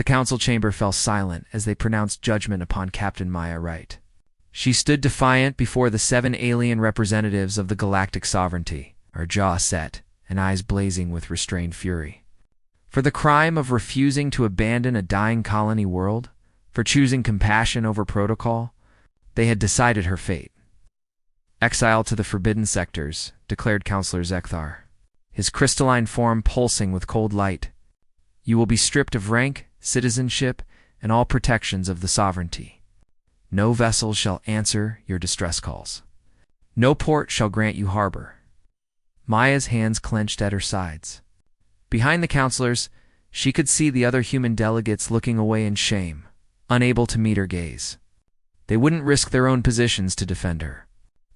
The council chamber fell silent as they pronounced judgment upon Captain Maya Wright. She stood defiant before the 7 alien representatives of the galactic sovereignty, her jaw set and eyes blazing with restrained fury. For the crime of refusing to abandon a dying colony world, for choosing compassion over protocol, they had decided her fate. "Exile to the forbidden sectors," declared Counselor Zekthar, his crystalline form pulsing with cold light. "You will be stripped of rank, citizenship, and all protections of the sovereignty. No vessel shall answer your distress calls. No port shall grant you harbor." Maya's hands clenched at her sides. Behind the counselors, she could see the other human delegates looking away in shame, unable to meet her gaze. They wouldn't risk their own positions to defend her.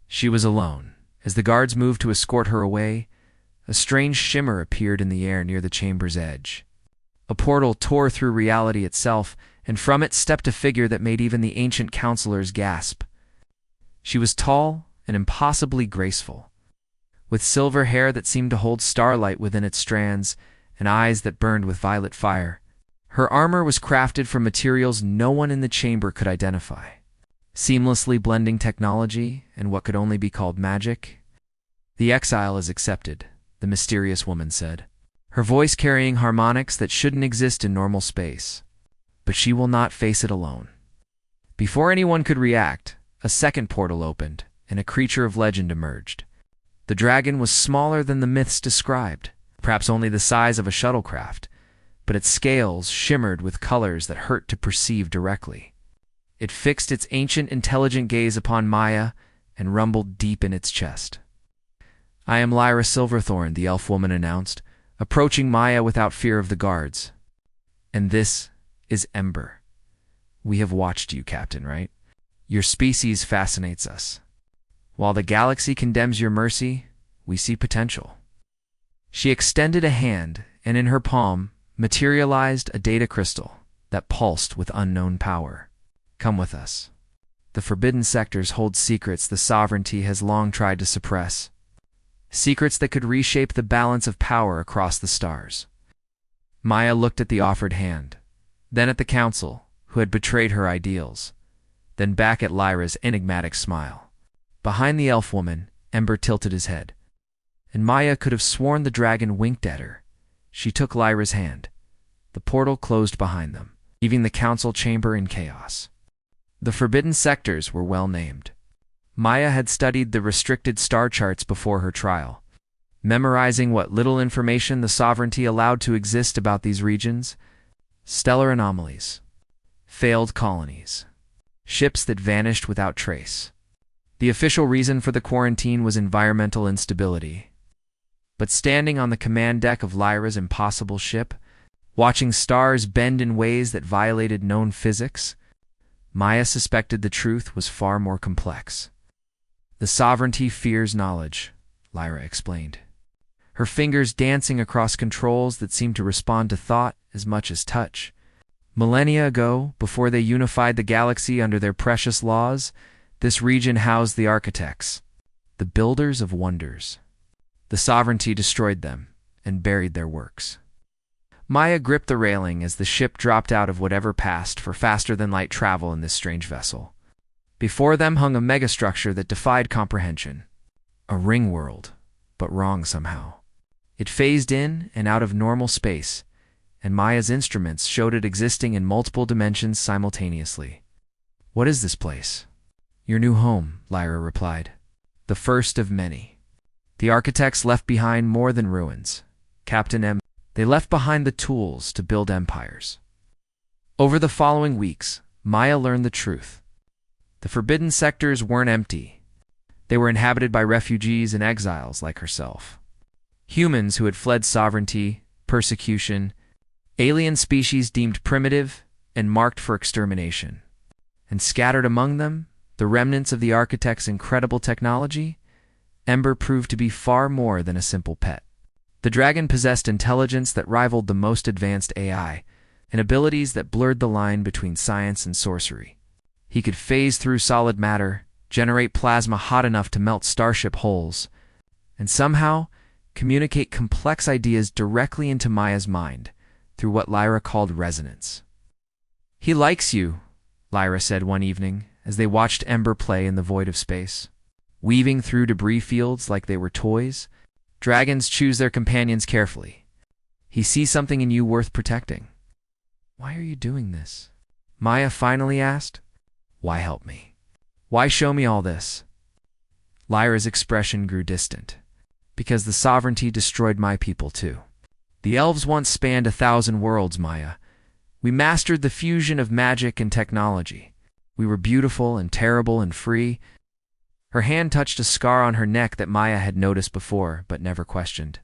She was alone. As the guards moved to escort her away, a strange shimmer appeared in the air near the chamber's edge. A portal tore through reality itself, and from it stepped a figure that made even the ancient counselors gasp. She was tall and impossibly graceful, with silver hair that seemed to hold starlight within its strands and eyes that burned with violet fire. Her armor was crafted from materials no one in the chamber could identify, seamlessly blending technology and what could only be called magic. "The exile is accepted," the mysterious woman said, her voice carrying harmonics that shouldn't exist in normal space. "But she will not face it alone." Before anyone could react, a second portal opened, and a creature of legend emerged. The dragon was smaller than the myths described, perhaps only the size of a shuttlecraft, but its scales shimmered with colors that hurt to perceive directly. It fixed its ancient, intelligent gaze upon Maya and rumbled deep in its chest. "I am Lyra Silverthorn," the elf woman announced, approaching Maya without fear of the guards. "And this is Ember. We have watched you, Captain, right? Your species fascinates us. While the galaxy condemns your mercy, we see potential." She extended a hand, and in her palm materialized a data crystal that pulsed with unknown power. "Come with us. The forbidden sectors hold secrets the sovereignty has long tried to suppress. Secrets that could reshape the balance of power across the stars." Maya looked at the offered hand, then at the council, who had betrayed her ideals, then back at Lyra's enigmatic smile. Behind the elf woman, Ember tilted his head, and Maya could have sworn the dragon winked at her. She took Lyra's hand. The portal closed behind them, leaving the council chamber in chaos. The forbidden sectors were well named. Maya had studied the restricted star charts before her trial, memorizing what little information the sovereignty allowed to exist about these regions: stellar anomalies, failed colonies, ships that vanished without trace. The official reason for the quarantine was environmental instability. But standing on the command deck of Lyra's impossible ship, watching stars bend in ways that violated known physics, Maya suspected the truth was far more complex. "The sovereignty fears knowledge," Lyra explained, her fingers dancing across controls that seemed to respond to thought as much as touch. "Millennia ago, before they unified the galaxy under their precious laws, this region housed the architects, the builders of wonders. The sovereignty destroyed them and buried their works." Maya gripped the railing as the ship dropped out of whatever passed for faster-than-light travel in this strange vessel. Before them hung a megastructure that defied comprehension. A ring world, but wrong somehow. It phased in and out of normal space, and Maya's instruments showed it existing in multiple dimensions simultaneously. "What is this place?" "Your new home," Lyra replied. "The first of many. The architects left behind more than ruins. Captain M. They left behind the tools to build empires." Over the following weeks, Maya learned the truth. The forbidden sectors weren't empty. They were inhabited by refugees and exiles like herself. Humans who had fled sovereignty, persecution, alien species deemed primitive and marked for extermination. And scattered among them, the remnants of the architect's incredible technology, Ember proved to be far more than a simple pet. The dragon possessed intelligence that rivaled the most advanced AI, and abilities that blurred the line between science and sorcery. He could phase through solid matter, generate plasma hot enough to melt starship hulls, and somehow communicate complex ideas directly into Maya's mind through what Lyra called resonance. He likes you, Lyra said one evening as they watched Ember play in the void of space. Weaving through debris fields like they were toys, dragons choose their companions carefully. He sees something in you worth protecting. Why are you doing this? Maya finally asked. Why help me? Why show me all this? Lyra's expression grew distant. Because the sovereignty destroyed my people too. The elves once spanned 1,000 worlds, Maya. We mastered the fusion of magic and technology. We were beautiful and terrible and free. Her hand touched a scar on her neck that Maya had noticed before, but never questioned.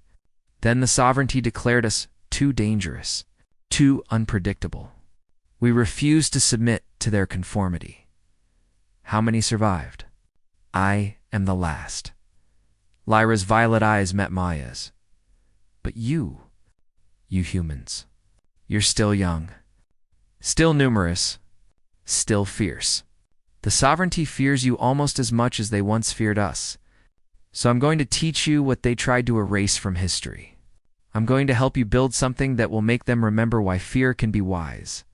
Then the sovereignty declared us too dangerous, too unpredictable. We refused to submit to their conformity. How many survived? I am the last. Lyra's violet eyes met Maya's. But you humans, you're still young, still numerous, still fierce. The sovereignty fears you almost as much as they once feared us. So I'm going to teach you what they tried to erase from history. I'm going to help you build something that will make them remember why fear can be wise.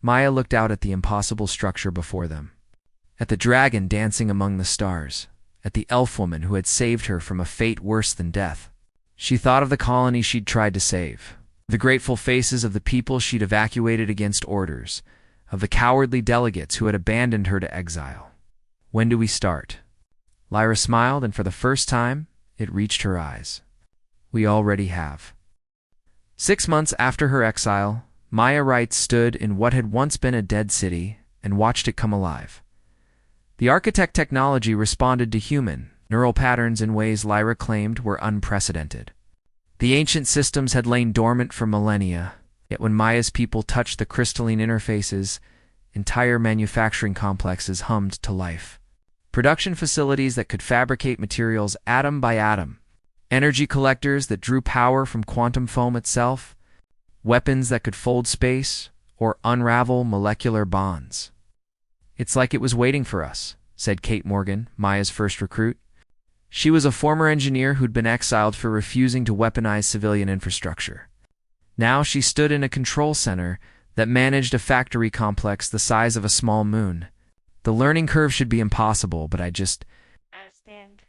Maya looked out at the impossible structure before them. At the dragon dancing among the stars. At the elf woman who had saved her from a fate worse than death. She thought of the colony she'd tried to save. The grateful faces of the people she'd evacuated against orders. Of the cowardly delegates who had abandoned her to exile. When do we start? Lyra smiled, and for the first time, it reached her eyes. We already have. 6 months after her exile, Maya Wright stood in what had once been a dead city and watched it come alive. The architect technology responded to human, neural patterns in ways Lyra claimed were unprecedented. The ancient systems had lain dormant for millennia, yet when Maya's people touched the crystalline interfaces, entire manufacturing complexes hummed to life. Production facilities that could fabricate materials atom by atom, energy collectors that drew power from quantum foam itself, weapons that could fold space or unravel molecular bonds. It's like it was waiting for us, said Kate Morgan, Maya's first recruit. She was a former engineer who'd been exiled for refusing to weaponize civilian infrastructure. Now she stood in a control center that managed a factory complex the size of a small moon. The learning curve should be impossible, but I understand.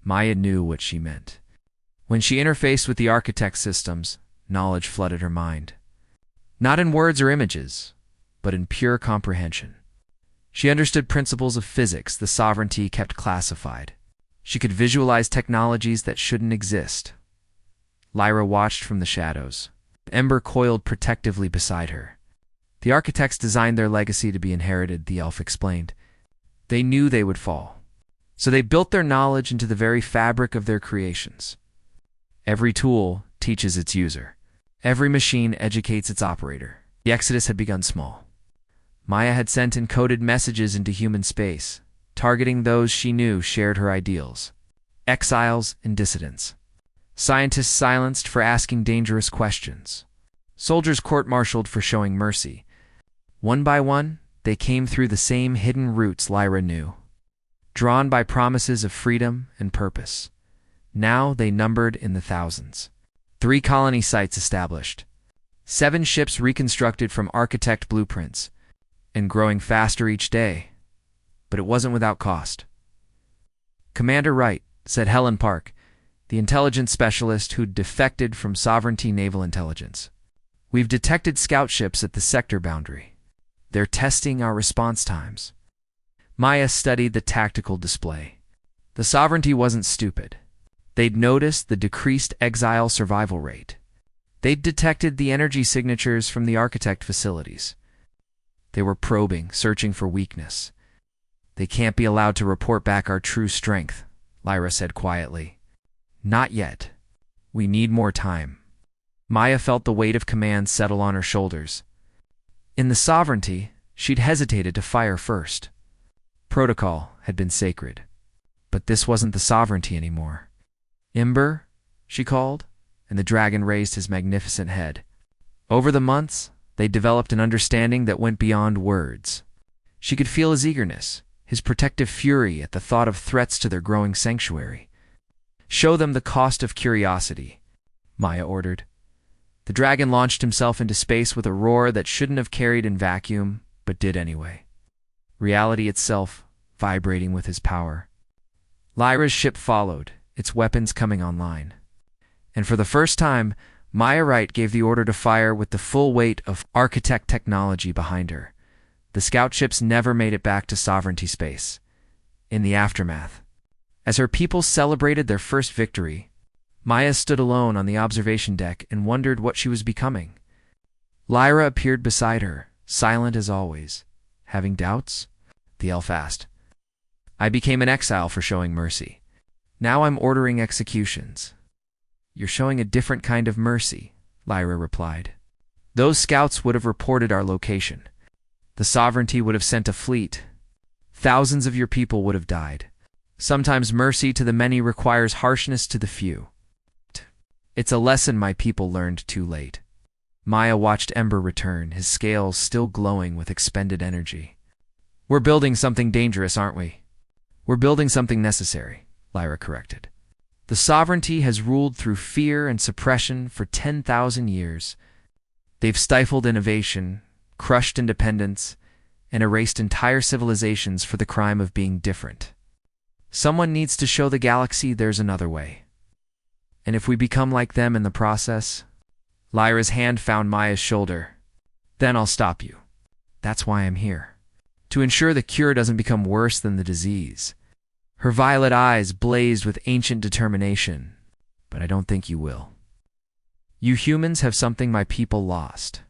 Maya knew what she meant. When she interfaced with the architect systems, knowledge flooded her mind. Not in words or images, but in pure comprehension. She understood principles of physics the sovereignty kept classified. She could visualize technologies that shouldn't exist. Lyra watched from the shadows. Ember coiled protectively beside her. The architects designed their legacy to be inherited, the elf explained. They knew they would fall. So they built their knowledge into the very fabric of their creations. Every tool teaches its user. Every machine educates its operator. The exodus had begun small. Maya had sent encoded messages into human space, targeting those she knew shared her ideals. Exiles and dissidents. Scientists silenced for asking dangerous questions. Soldiers court-martialed for showing mercy. One by one, they came through the same hidden routes Lyra knew. Drawn by promises of freedom and purpose. Now they numbered in the thousands. 3 colony sites established. 7 ships reconstructed from architect blueprints. And growing faster each day. But it wasn't without cost. Commander Wright, said Helen Park, the intelligence specialist who'd defected from Sovereignty Naval Intelligence. We've detected scout ships at the sector boundary. They're testing our response times. Maya studied the tactical display. The Sovereignty wasn't stupid. They'd noticed the decreased exile survival rate. They'd detected the energy signatures from the architect facilities. They were probing, searching for weakness. They can't be allowed to report back our true strength, Lyra said quietly. Not yet. We need more time. Maya felt the weight of command settle on her shoulders. In the Sovereignty, she'd hesitated to fire first. Protocol had been sacred. But this wasn't the Sovereignty anymore. Ember, she called, and the dragon raised his magnificent head. Over the months, they developed an understanding that went beyond words. She could feel his eagerness, his protective fury at the thought of threats to their growing sanctuary. Show them the cost of curiosity, Maya ordered. The dragon launched himself into space with a roar that shouldn't have carried in vacuum, but did anyway. Reality itself vibrating with his power. Lyra's ship followed, its weapons coming online. And for the first time, Maya Wright gave the order to fire with the full weight of architect technology behind her. The scout ships never made it back to sovereignty space. In the aftermath, as her people celebrated their first victory, Maya stood alone on the observation deck and wondered what she was becoming. Lyra appeared beside her, silent as always. Having doubts? The elf asked. I became an exile for showing mercy. Now I'm ordering executions. You're showing a different kind of mercy, Lyra replied. Those scouts would have reported our location. The sovereignty would have sent a fleet. Thousands of your people would have died. Sometimes mercy to the many requires harshness to the few. It's a lesson my people learned too late. Maya watched Ember return, his scales still glowing with expended energy. We're building something dangerous, aren't we? We're building something necessary, Lyra corrected. The sovereignty has ruled through fear and suppression for 10,000 years. They've stifled innovation, crushed independence, and erased entire civilizations for the crime of being different. Someone needs to show the galaxy there's another way. And if we become like them in the process... Lyra's hand found Maya's shoulder. Then I'll stop you. That's why I'm here. To ensure the cure doesn't become worse than the disease. Her violet eyes blazed with ancient determination. But I don't think you will. You humans have something my people lost.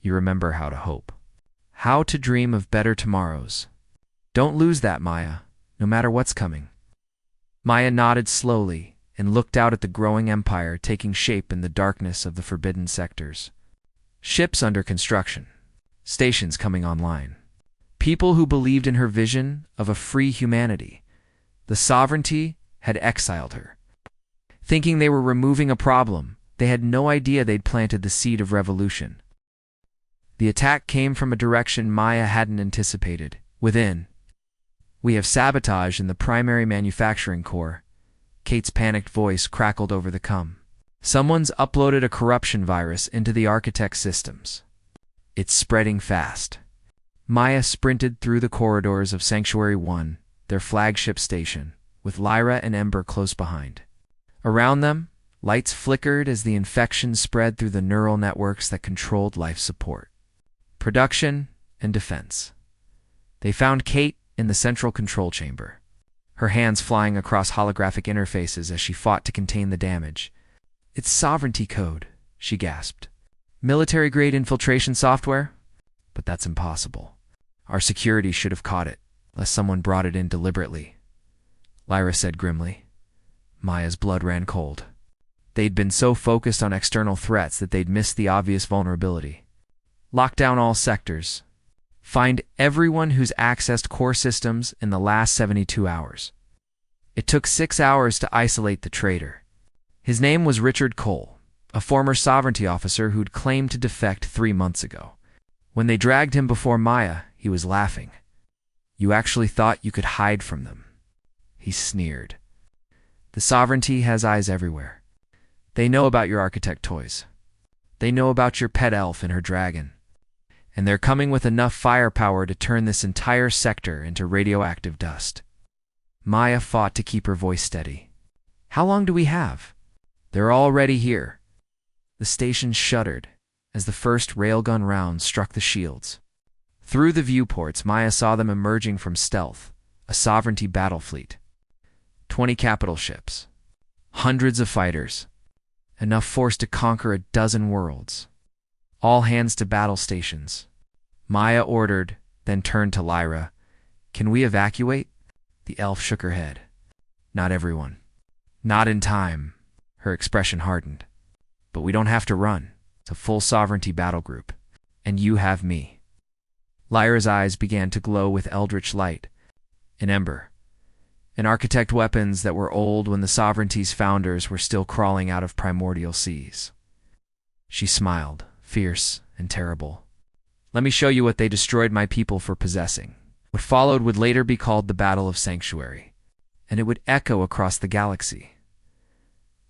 You remember how to hope. How to dream of better tomorrows. Don't lose that, Maya, no matter what's coming. Maya nodded slowly and looked out at the growing empire taking shape in the darkness of the forbidden sectors. Ships under construction. Stations coming online. People who believed in her vision of a free humanity. The sovereignty had exiled her. Thinking they were removing a problem, they had no idea they'd planted the seed of revolution. The attack came from a direction Maya hadn't anticipated. Within. We have sabotage in the primary manufacturing core. Kate's panicked voice crackled over the comm. Someone's uploaded a corruption virus into the architect systems. It's spreading fast. Maya sprinted through the corridors of Sanctuary 1, their flagship station, with Lyra and Ember close behind. Around them, lights flickered as the infection spread through the neural networks that controlled life support. Production and defense. They found Kate in the central control chamber, her hands flying across holographic interfaces as she fought to contain the damage. It's sovereignty code, she gasped. Military-grade infiltration software? But that's impossible. Our security should have caught it, lest someone brought it in deliberately, Lyra said grimly. Maya's blood ran cold. They'd been so focused on external threats that they'd missed the obvious vulnerability. Lock down all sectors. Find everyone who's accessed core systems in the last 72 hours. It took 6 hours to isolate the traitor. His name was Richard Cole, a former sovereignty officer who'd claimed to defect 3 months ago. When they dragged him before Maya, he was laughing. You actually thought you could hide from them. He sneered. The sovereignty has eyes everywhere. They know about your architect toys. They know about your pet elf and her dragon. And they're coming with enough firepower to turn this entire sector into radioactive dust. Maya fought to keep her voice steady. How long do we have? They're already here. The station shuddered as the first railgun rounds struck the shields. Through the viewports, Maya saw them emerging from stealth, a sovereignty battle fleet. 20 capital ships. Hundreds of fighters. Enough force to conquer a dozen worlds. All hands to battle stations. Maya ordered, then turned to Lyra. Can we evacuate? The elf shook her head. Not everyone. Not in time. Her expression hardened. But we don't have to run. It's a full sovereignty battle group. And you have me. Lyra's eyes began to glow with eldritch light. An ember. An architect weapons that were old when the sovereignty's founders were still crawling out of primordial seas. She smiled, fierce and terrible. Let me show you what they destroyed my people for possessing. What followed would later be called the Battle of Sanctuary, and it would echo across the galaxy.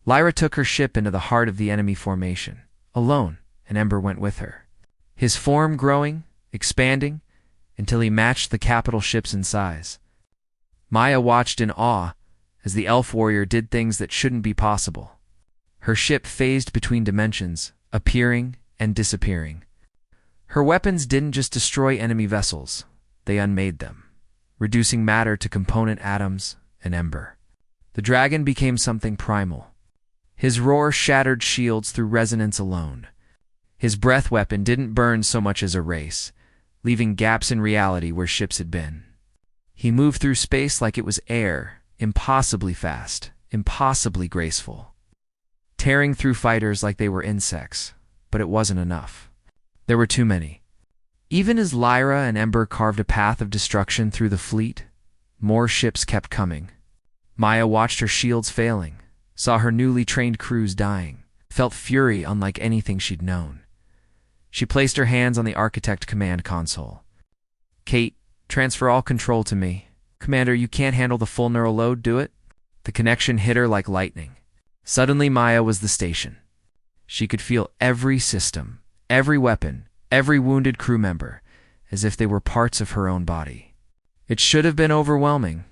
Lyra took her ship into the heart of the enemy formation, alone, and Ember went with her, his form growing, expanding, until he matched the capital ships in size. Maya watched in awe as the elf warrior did things that shouldn't be possible. Her ship phased between dimensions, appearing and disappearing. Her weapons didn't just destroy enemy vessels, they unmade them, reducing matter to component atoms and ember. The dragon became something primal. His roar shattered shields through resonance alone. His breath weapon didn't burn so much as erase, leaving gaps in reality where ships had been. He moved through space like it was air, impossibly fast, impossibly graceful, tearing through fighters like they were insects. But it wasn't enough. There were too many. Even as Lyra and Ember carved a path of destruction through the fleet, more ships kept coming. Maya watched her shields failing, saw her newly trained crews dying, felt fury unlike anything she'd known. She placed her hands on the Architect command console. "Kate, transfer all control to me. Commander, you can't handle the full neural load, do it?" The connection hit her like lightning. Suddenly Maya was the station. She could feel every system, every weapon, every wounded crew member, as if they were parts of her own body. It should have been overwhelming,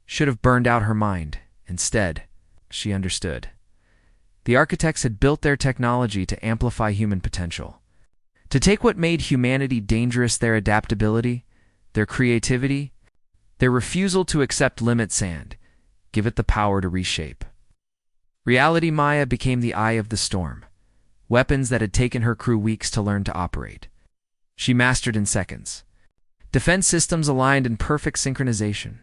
should have burned out her mind. Instead, she understood. The architects had built their technology to amplify human potential, to take what made humanity dangerous, their adaptability, their creativity, their refusal to accept limits, and give it the power to reshape. Reality Maya became the eye of the storm, weapons that had taken her crew weeks to learn to operate. She mastered in seconds. Defense systems aligned in perfect synchronization.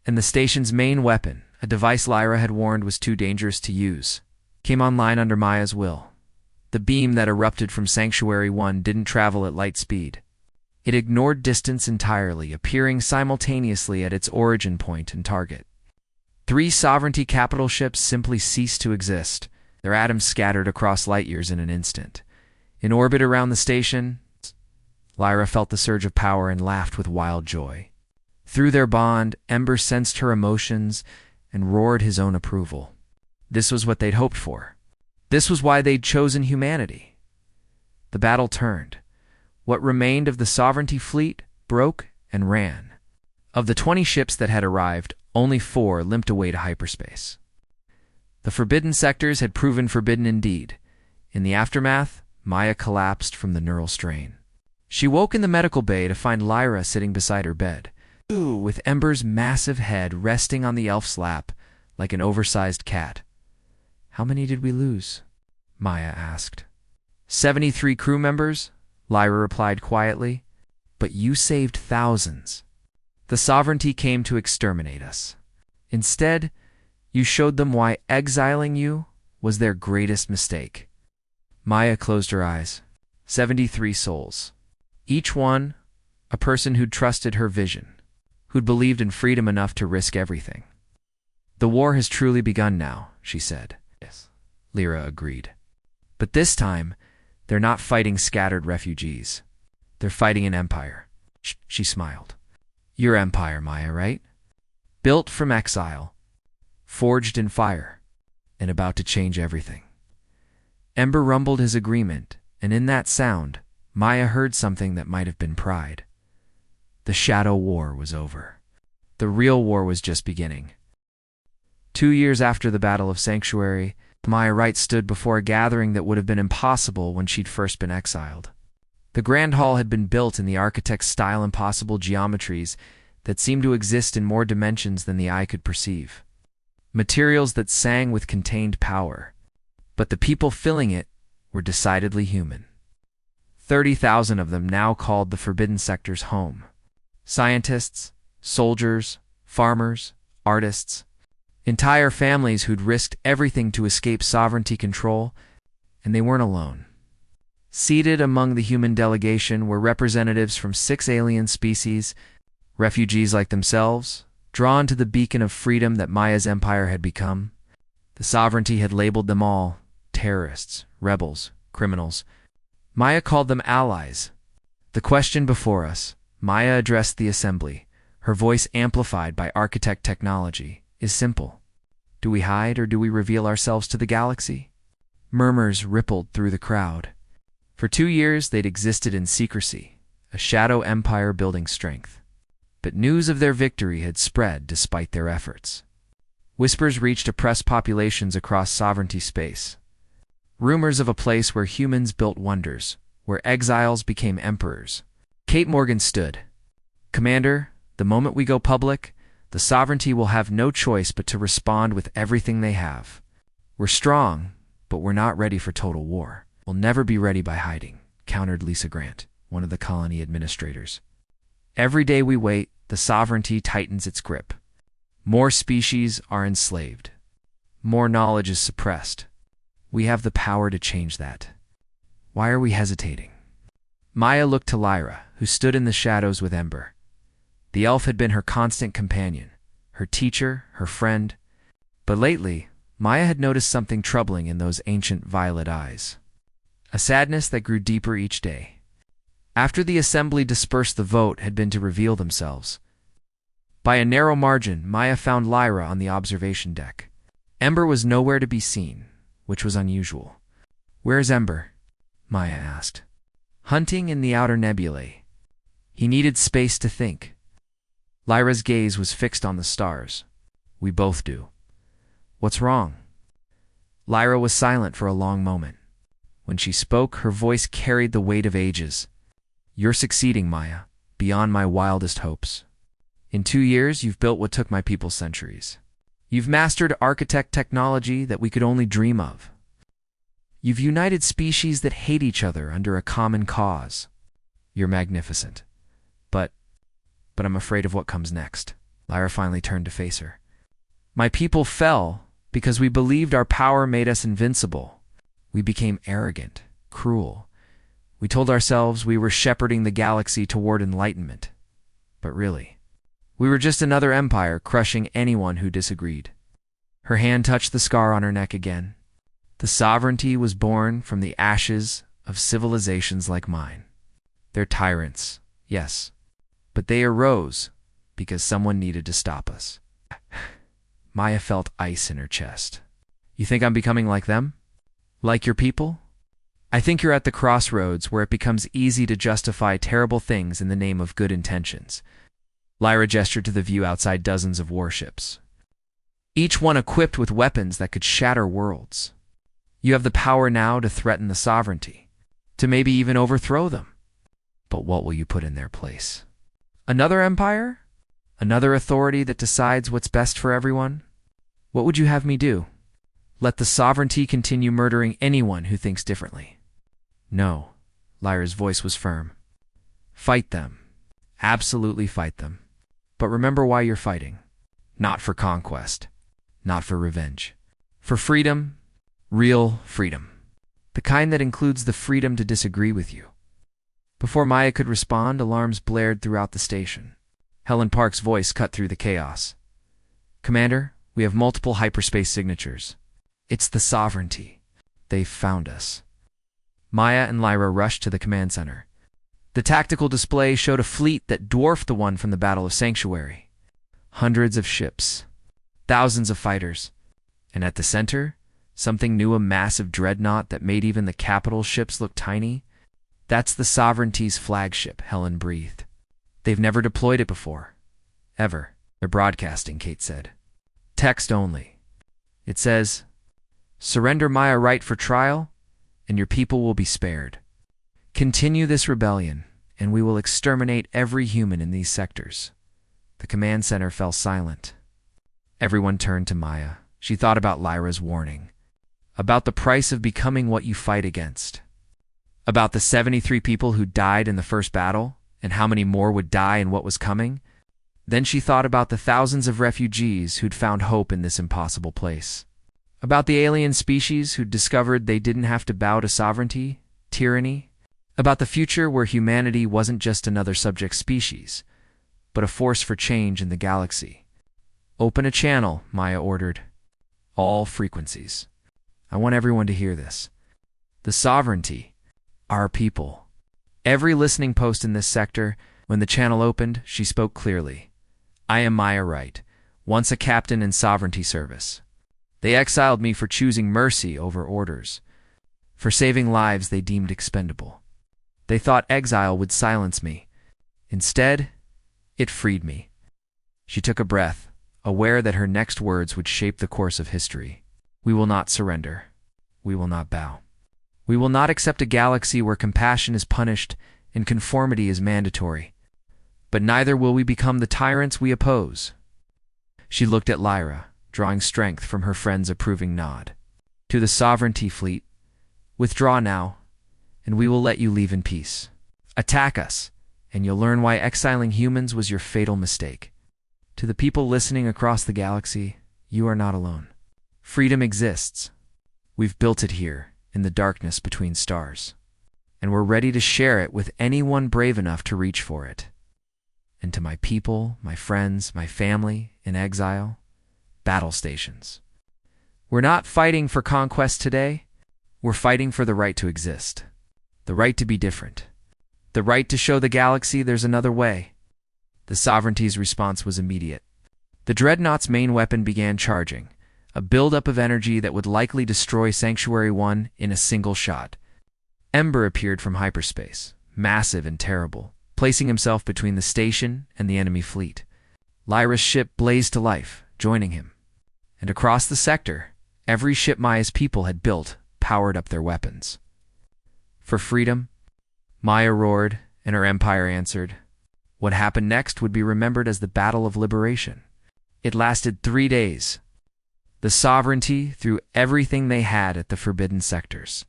And the station's main weapon, a device Lyra had warned was too dangerous to use, came online under Maya's will. The beam that erupted from Sanctuary 1 didn't travel at light speed. It ignored distance entirely, appearing simultaneously at its origin point and target. 3 sovereignty capital ships simply ceased to exist, their atoms scattered across light years in an instant. In orbit around the station, Lyra felt the surge of power and laughed with wild joy. Through their bond, Ember sensed her emotions and roared his own approval. This was what they'd hoped for. This was why they'd chosen humanity. The battle turned. What remained of the sovereignty fleet broke and ran. Of the 20 ships that had arrived, only 4 limped away to hyperspace. The forbidden sectors had proven forbidden indeed. In the aftermath, Maya collapsed from the neural strain. She woke in the medical bay to find Lyra sitting beside her bed, with Ember's massive head resting on the elf's lap like an oversized cat. "How many did we lose?" Maya asked. 73 crew members, Lyra replied quietly. "But you saved thousands. The sovereignty came to exterminate us. Instead, you showed them why exiling you was their greatest mistake." Maya closed her eyes. 73 souls. Each one, a person who'd trusted her vision, who'd believed in freedom enough to risk everything. "The war has truly begun now," she said. "Yes," Lyra agreed. "But this time, they're not fighting scattered refugees. They're fighting an empire." She smiled. "Your empire, Maya, right? Built from exile, forged in fire, and about to change everything." Ember rumbled his agreement, and in that sound, Maya heard something that might have been pride. The Shadow War was over. The real war was just beginning. 2 years after the Battle of Sanctuary, Maya Wright stood before a gathering that would have been impossible when she'd first been exiled. The Grand Hall had been built in the architect's style, impossible geometries that seemed to exist in more dimensions than the eye could perceive. Materials that sang with contained power. But the people filling it were decidedly human. 30,000 of them now called the Forbidden Sectors home. Scientists, soldiers, farmers, artists, entire families who'd risked everything to escape sovereignty control, and they weren't alone. Seated among the human delegation were representatives from 6 alien species, refugees like themselves, drawn to the beacon of freedom that Maya's empire had become. The sovereignty had labeled them all terrorists, rebels, criminals. Maya called them allies. "The question before us," Maya addressed the assembly, her voice amplified by architect technology, "is simple. Do we hide or do we reveal ourselves to the galaxy?" Murmurs rippled through the crowd. For 2 years they'd existed in secrecy, a shadow empire building strength. But news of their victory had spread despite their efforts. Whispers reached oppressed populations across sovereignty space. Rumors of a place where humans built wonders, where exiles became emperors. Kate Morgan stood. "Commander, the moment we go public, the sovereignty will have no choice but to respond with everything they have. We're strong, but we're not ready for total war. We'll never be ready by hiding," countered Lisa Grant, one of the colony administrators. "Every day we wait, the sovereignty tightens its grip. More species are enslaved. More knowledge is suppressed. We have the power to change that. Why are we hesitating?" Maya looked to Lyra, who stood in the shadows with Ember. The elf had been her constant companion, her teacher, her friend. But lately, Maya had noticed something troubling in those ancient violet eyes. A sadness that grew deeper each day. After the assembly dispersed, the vote had been to reveal themselves. By a narrow margin, Maya found Lyra on the observation deck. Ember was nowhere to be seen, which was unusual. "Where's Ember?" Maya asked. "Hunting in the outer nebulae. He needed space to think." Lyra's gaze was fixed on the stars. "We both do. What's wrong?" Lyra was silent for a long moment. When she spoke, her voice carried the weight of ages. "You're succeeding, Maya, beyond my wildest hopes. In 2 years, you've built what took my people centuries. You've mastered architect technology that we could only dream of. You've united species that hate each other under a common cause. You're magnificent. But I'm afraid of what comes next." Lyra finally turned to face her. "My people fell because we believed our power made us invincible. We became arrogant, cruel. We told ourselves we were shepherding the galaxy toward enlightenment. But really, we were just another empire crushing anyone who disagreed." Her hand touched the scar on her neck again. "The sovereignty was born from the ashes of civilizations like mine. They're tyrants, yes, but they arose because someone needed to stop us." Maya felt ice in her chest. "You think I'm becoming like them? Like your people?" "I think you're at the crossroads where it becomes easy to justify terrible things in the name of good intentions." Lyra gestured to the view outside dozens of warships, each one equipped with weapons that could shatter worlds. "You have the power now to threaten the sovereignty, to maybe even overthrow them. But what will you put in their place? Another empire? Another authority that decides what's best for everyone? What would you have me do? Let the sovereignty continue murdering anyone who thinks differently?" "No." Lyra's voice was firm. "Fight them. Absolutely fight them. But remember why you're fighting. Not for conquest. Not for revenge. For freedom. Real freedom. The kind that includes the freedom to disagree with you." Before Maya could respond, alarms blared throughout the station. Helen Park's voice cut through the chaos. "Commander, we have multiple hyperspace signatures. It's the sovereignty. They've found us." Maya and Lyra rushed to the command center. The tactical display showed a fleet that dwarfed the one from the Battle of Sanctuary. Hundreds of ships. Thousands of fighters. And at the center, something new, a massive dreadnought that made even the capital ships look tiny. "That's the sovereignty's flagship," Helen breathed. "They've never deployed it before. Ever." "They're broadcasting," Kate said. "Text only. It says, 'Surrender Maya right for trial, and your people will be spared. Continue this rebellion, and we will exterminate every human in these sectors.'" The command center fell silent. Everyone turned to Maya. She thought about Lyra's warning. About the price of becoming what you fight against. About the 73 people who died in the first battle, and how many more would die in what was coming. Then she thought about the thousands of refugees who'd found hope in this impossible place. About the alien species who'd discovered they didn't have to bow to sovereignty, tyranny. About the future where humanity wasn't just another subject species, but a force for change in the galaxy. "Open a channel," Maya ordered. "All frequencies. I want everyone to hear this. The sovereignty. Our people." Every listening post in this sector. When the channel opened, she spoke clearly. "I am Maya Wright, once a captain in sovereignty service. They exiled me for choosing mercy over orders. For saving lives they deemed expendable. They thought exile would silence me. Instead, it freed me. She took a breath, aware that her next words would shape the course of history. We will not surrender. We will not bow. We will not accept a galaxy where compassion is punished and conformity is mandatory. But neither will we become the tyrants we oppose. She looked at Lyra, drawing strength from her friend's approving nod. To the Sovereignty Fleet, withdraw now, and we will let you leave in peace. Attack us, and you'll learn why exiling humans was your fatal mistake. To the people listening across the galaxy, you are not alone. Freedom exists. We've built it here, in the darkness between stars. And we're ready to share it with anyone brave enough to reach for it. And to my people, my friends, my family in exile, battle stations. We're not fighting for conquest today. We're fighting for the right to exist. The right to be different. The right to show the galaxy there's another way. The Sovereignty's response was immediate. The Dreadnought's main weapon began charging, a buildup of energy that would likely destroy Sanctuary 1 in a single shot. Ember appeared from hyperspace, massive and terrible, placing himself between the station and the enemy fleet. Lyra's ship blazed to life, joining him. And across the sector, every ship Maya's people had built powered up their weapons. For freedom, Maya roared, and her empire answered. What happened next would be remembered as the Battle of Liberation. It lasted 3 days. The Sovereignty threw everything they had at the forbidden sectors.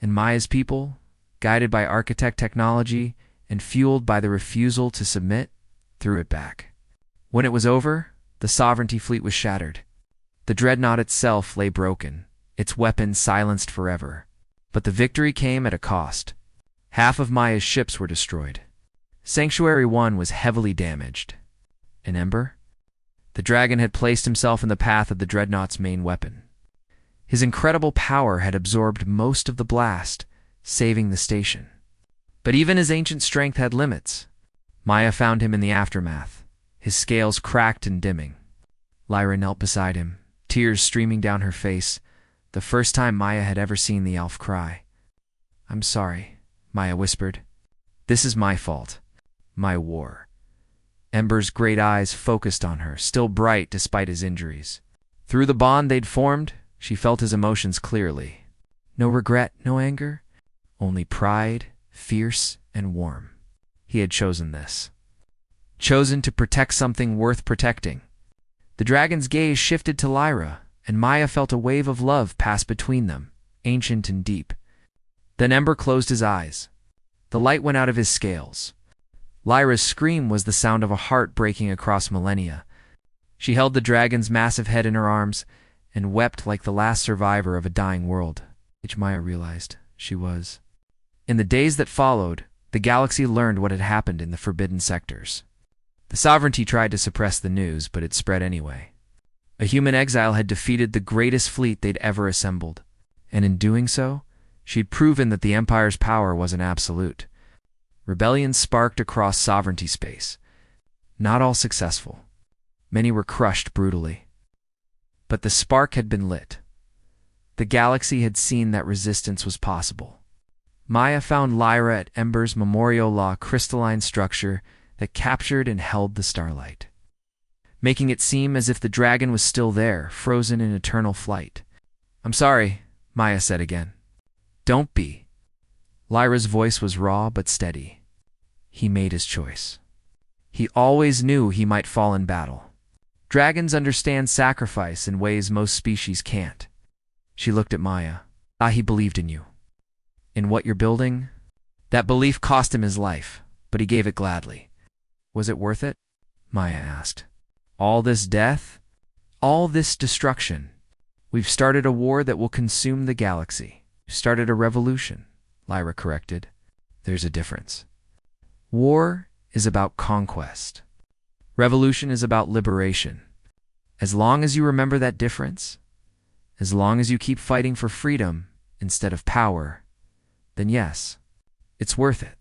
And Maya's people, guided by architect technology and fueled by the refusal to submit, threw it back. When it was over, the Sovereignty fleet was shattered. The Dreadnought itself lay broken, its weapons silenced forever. But the victory came at a cost. Half of Maya's ships were destroyed. Sanctuary 1 was heavily damaged. And Ember? The dragon had placed himself in the path of the Dreadnought's main weapon. His incredible power had absorbed most of the blast, saving the station. But even his ancient strength had limits. Maya found him in the aftermath, his scales cracked and dimming. Lyra knelt beside him, tears streaming down her face, the first time Maya had ever seen the elf cry. I'm sorry, Maya whispered. This is my fault. My war. Ember's great eyes focused on her, still bright despite his injuries. Through the bond they'd formed, she felt his emotions clearly. No regret, no anger, only pride, fierce and warm. He had chosen this. Chosen to protect something worth protecting. The dragon's gaze shifted to Lyra, and Maya felt a wave of love pass between them, ancient and deep. Then Ember closed his eyes. The light went out of his scales. Lyra's scream was the sound of a heart breaking across millennia. She held the dragon's massive head in her arms and wept like the last survivor of a dying world, which Maya realized she was. In the days that followed, the galaxy learned what had happened in the forbidden sectors. The Sovereignty tried to suppress the news, but it spread anyway. A human exile had defeated the greatest fleet they'd ever assembled, and in doing so, she'd proven that the Empire's power wasn't absolute. Rebellions sparked across Sovereignty space. Not all successful. Many were crushed brutally. But the spark had been lit. The galaxy had seen that resistance was possible. Maya found Lyra at Ember's Memorial Law crystalline structure that captured and held the starlight, making it seem as if the dragon was still there, frozen in eternal flight. I'm sorry, Maya said again. Don't be. Lyra's voice was raw but steady. He made his choice. He always knew he might fall in battle. Dragons understand sacrifice in ways most species can't. She looked at Maya. He believed in you. In what you're building? That belief cost him his life, but he gave it gladly. Was it worth it? Maya asked. All this death? All this destruction? We've started a war that will consume the galaxy. We've started a revolution. Lyra corrected. There's a difference. War is about conquest. Revolution is about liberation. As long as you remember that difference, as long as you keep fighting for freedom instead of power, then yes, it's worth it.